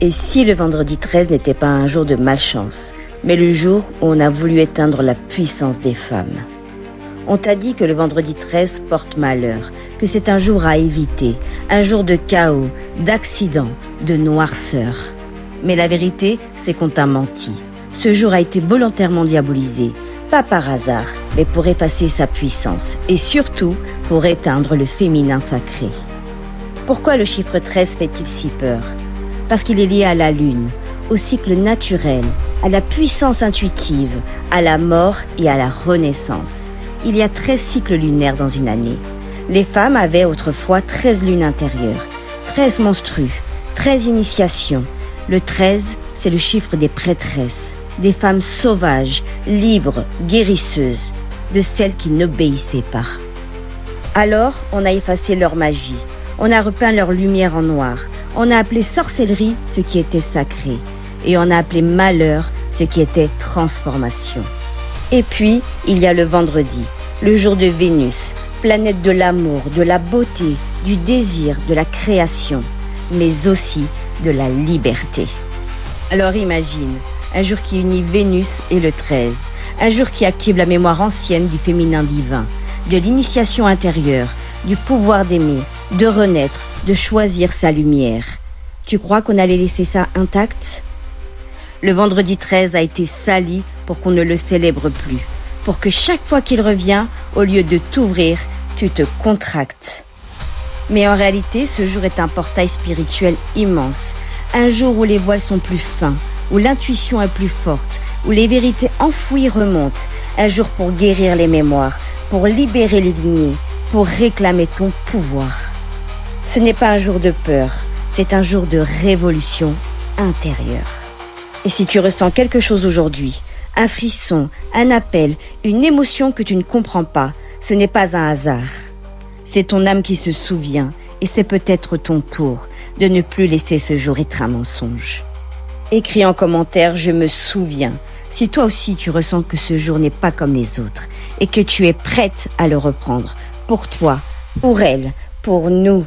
Et si le vendredi 13 n'était pas un jour de malchance, mais le jour où on a voulu éteindre la puissance des femmes? On t'a dit que le vendredi 13 porte malheur, que c'est un jour à éviter, un jour de chaos, d'accidents, de noirceur. Mais la vérité, c'est qu'on t'a menti. Ce jour a été volontairement diabolisé, pas par hasard, mais pour effacer sa puissance, et surtout pour éteindre le féminin sacré. Pourquoi le chiffre 13 fait-il si peur? Parce qu'il est lié à la lune, au cycle naturel, à la puissance intuitive, à la mort et à la renaissance. Il y a 13 cycles lunaires dans une année. Les femmes avaient autrefois 13 lunes intérieures, 13 menstrues, 13 initiations. Le 13, c'est le chiffre des prêtresses, des femmes sauvages, libres, guérisseuses, de celles qui n'obéissaient pas. Alors, on a effacé leur magie, on a repeint leur lumière en noir, on a appelé sorcellerie ce qui était sacré, et on a appelé malheur ce qui était transformation. Et puis, il y a le vendredi, le jour de Vénus, planète de l'amour, de la beauté, du désir, de la création, mais aussi de la liberté. Alors imagine, un jour qui unit Vénus et le 13, un jour qui active la mémoire ancienne du féminin divin, de l'initiation intérieure, du pouvoir d'aimer, de renaître, de choisir sa lumière. Tu crois qu'on allait laisser ça intact? Le vendredi 13 a été sali pour qu'on ne le célèbre plus, pour que chaque fois qu'il revient, au lieu de t'ouvrir, tu te contractes. Mais en réalité, ce jour est un portail spirituel immense, un jour où les voiles sont plus fins, où l'intuition est plus forte, où les vérités enfouies remontent, un jour pour guérir les mémoires, pour libérer les lignées, pour réclamer ton pouvoir. Ce n'est pas un jour de peur, c'est un jour de révolution intérieure. Et si tu ressens quelque chose aujourd'hui, un frisson, un appel, une émotion que tu ne comprends pas, ce n'est pas un hasard. C'est ton âme qui se souvient et c'est peut-être ton tour de ne plus laisser ce jour être un mensonge. Écris en commentaire « Je me souviens » si toi aussi tu ressens que ce jour n'est pas comme les autres et que tu es prête à le reprendre pour toi, pour elle, pour nous.